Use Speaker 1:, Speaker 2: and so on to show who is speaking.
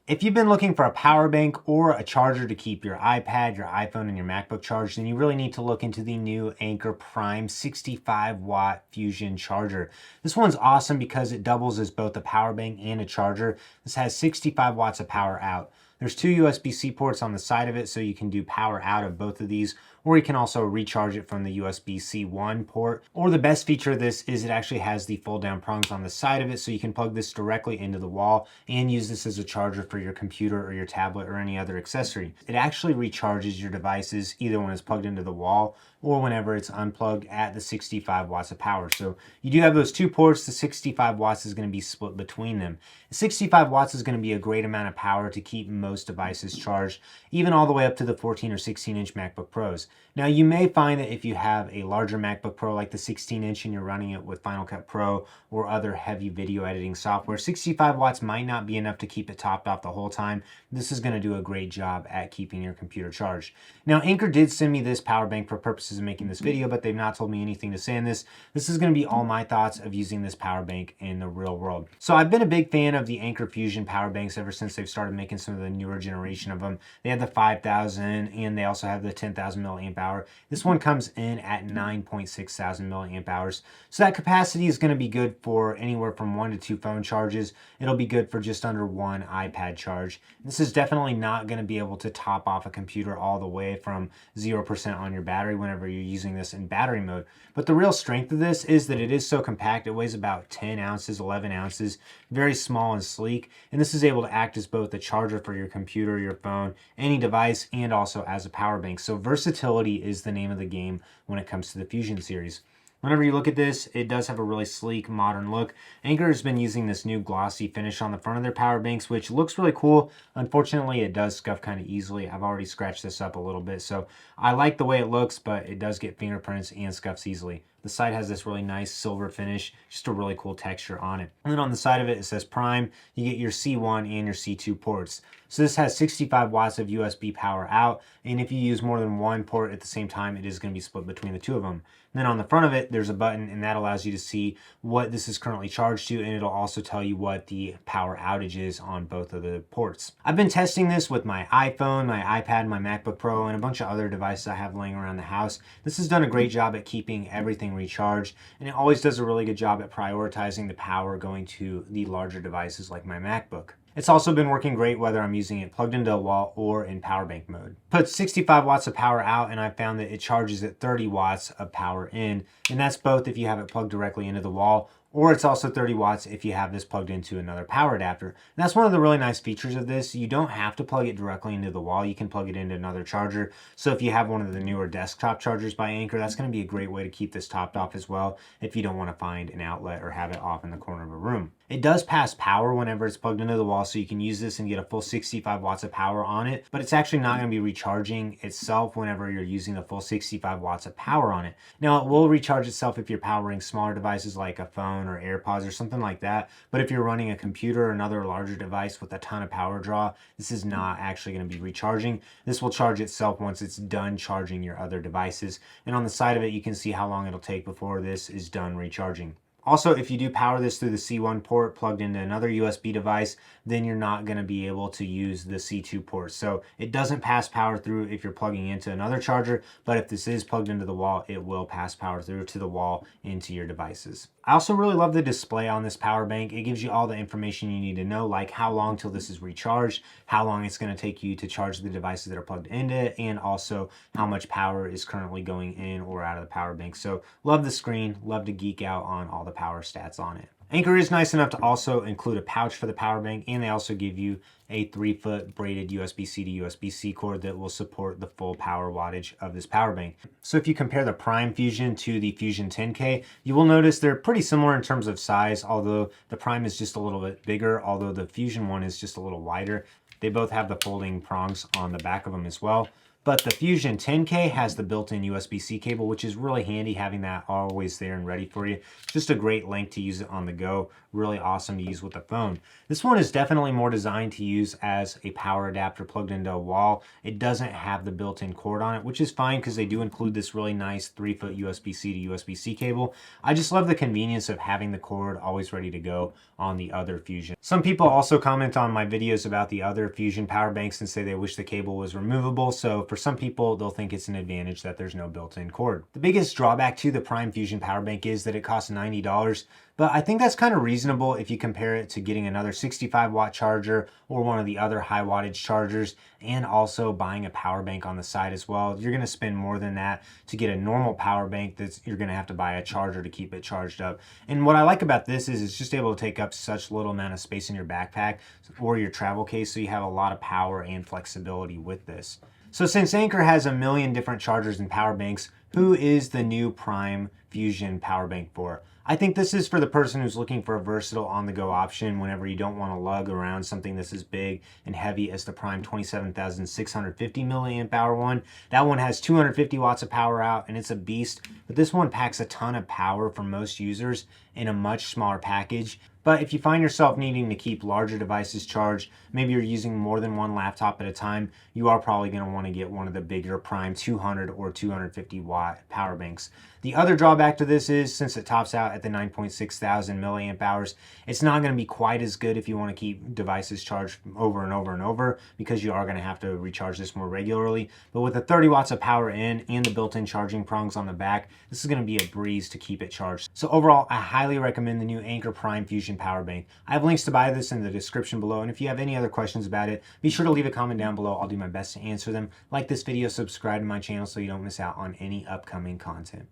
Speaker 1: If you've been looking for a power bank or a charger to keep your iPad, your iPhone, and your MacBook charged, then you really need to look into the new Anker Prime 65-watt Fusion charger. This one's awesome because it doubles as both a power bank and a charger. This has 65 watts of power out. There's two USB-C ports on the side of it, so you can do power out of both of these, or you can also recharge it from the USB-C 1 port. Or the best feature of this is it actually has the fold-down prongs on the side of it, so you can plug this directly into the wall and use this as a charger for your computer or your tablet or any other accessory. It actually recharges your devices either when it's plugged into the wall or whenever it's unplugged at the 65 watts of power. So you do have those two ports. The 65 watts is going to be split between them. 65 watts is going to be a great amount of power to keep most devices charged, even all the way up to the 14 or 16 inch MacBook Pros. Now you may find that if you have a larger MacBook Pro like the 16 inch and you're running it with Final Cut Pro or other heavy video editing software, 65 watts might not be enough to keep it topped off the whole time. This is going to do a great job at keeping your computer charged. Now Anker did send me this power bank for purposes of making this video, but they've not told me anything to say in this. This is going to be all my thoughts of using this power bank in the real world. So I've been a big fan of the Anker Fusion power banks ever since they've started making some of the newer generation of them. They have the 5,000 and they also have the 10,000 milliamp hour. This one comes in at 9.6 thousand milliamp hours. So that capacity is going to be good for anywhere from 1 to 2 phone charges. It'll be good for just under 1 iPad charge. This is definitely not going to be able to top off a computer all the way from 0% on your battery whenever you're using this in battery mode. But the real strength of this is that it is so compact. It weighs about 10 ounces, 11 ounces, very small and sleek. And this is able to act as both a charger for your computer, your phone, any device, and also as a power bank. So versatility is the name of the game when it comes to the Fusion series. Whenever you look at this, it does have a really sleek, modern look. Anker has been using this new glossy finish on the front of their power banks, which looks really cool. Unfortunately, it does scuff kind of easily. I've already scratched this up a little bit, so I like the way it looks, but it does get fingerprints and scuffs easily. The side has this really nice silver finish, just a really cool texture on it. And then on the side of it, it says Prime. You get your C1 and your C2 ports. So this has 65 watts of USB power out, and if you use more than one port at the same time, it is going to be split between the two of them. And then on the front of it, there's a button, and that allows you to see what this is currently charged to, and it'll also tell you what the power outage is on both of the ports. I've been testing this with my iPhone, my iPad, my MacBook Pro, and a bunch of other devices I have laying around the house. This has done a great job at keeping everything recharged, and it always does a really good job at prioritizing the power going to the larger devices like my MacBook. It's also been working great whether I'm using it plugged into a wall or in power bank mode. Put 65 watts of power out, and I found that it charges at 30 watts of power in, and that's both if you have it plugged directly into the wall, or it's also 30 watts if you have this plugged into another power adapter. And that's one of the really nice features of this. You don't have to plug it directly into the wall. You can plug it into another charger. So if you have one of the newer desktop chargers by Anker, that's going to be a great way to keep this topped off as well if you don't want to find an outlet or have it off in the corner of a room. It does pass power whenever it's plugged into the wall, so you can use this and get a full 65 watts of power on it, but it's actually not going to be recharging itself whenever you're using the full 65 watts of power on it. Now, it will recharge itself if you're powering smaller devices like a phone or AirPods or something like that, but if you're running a computer or another larger device with a ton of power draw, this is not actually going to be recharging. This will charge itself once it's done charging your other devices, and on the side of it, you can see how long it'll take before this is done recharging. Also, if you do power this through the C1 port plugged into another USB device, then you're not going to be able to use the C2 port. So it doesn't pass power through if you're plugging into another charger, but if this is plugged into the wall, it will pass power through to the wall into your devices. I also really love the display on this power bank. It gives you all the information you need to know, like how long till this is recharged, how long it's going to take you to charge the devices that are plugged into it, and also how much power is currently going in or out of the power bank. So love the screen, love to geek out on all the power stats on it. Anker is nice enough to also include a pouch for the power bank, and they also give you a 3-foot braided USB-C to USB-C cord that will support the full power wattage of this power bank. So if you compare the Prime Fusion to the Fusion 10K, you will notice they're pretty similar in terms of size, although the Prime is just a little bit bigger, although the Fusion one is just a little wider. They both have the folding prongs on the back of them as well. But the Fusion 10K has the built-in USB-C cable, which is really handy having that always there and ready for you. Just a great length to use it on the go. Really awesome to use with the phone. This one is definitely more designed to use as a power adapter plugged into a wall. It doesn't have the built-in cord on it, which is fine because they do include this really nice 3-foot USB-C to USB-C cable. I just love the convenience of having the cord always ready to go on the other Fusion. Some people also comment on my videos about the other Fusion power banks and say they wish the cable was removable. So for some people, they'll think it's an advantage that there's no built-in cord. The biggest drawback to the Prime Fusion power bank is that it costs $90. But I think that's kind of reasonable if you compare it to getting another 65-watt charger or one of the other high wattage chargers, and also buying a power bank on the side as well. You're going to spend more than that to get a normal power bank that you're going to have to buy a charger to keep it charged up. And what I like about this is it's just able to take up such little amount of space in your backpack or your travel case, so you have a lot of power and flexibility with this. So since Anker has a million different chargers and power banks, who is the new Prime Fusion power bank for? I think this is for the person who's looking for a versatile on-the-go option whenever you don't want to lug around something that's as big and heavy as the Prime 27,650 milliamp hour one. That one has 250 watts of power out and it's a beast, but this one packs a ton of power for most users in a much smaller package. But if you find yourself needing to keep larger devices charged, maybe you're using more than one laptop at a time, you are probably going to want to get one of the bigger Prime 200 or 250 watt power banks. The other drawback to this is, since it tops out at the 9.6 thousand milliamp hours, it's not going to be quite as good if you want to keep devices charged over and over and over, because you are going to have to recharge this more regularly. But with the 30 watts of power in and the built-in charging prongs on the back, this is going to be a breeze to keep it charged. So overall, I highly recommend the new Anker Prime Fusion power bank. I have links to buy this in the description below, and if you have any other questions about it, be sure to leave a comment down below. I'll do my best to answer them. Like this video, subscribe to my channel so you don't miss out on any upcoming content.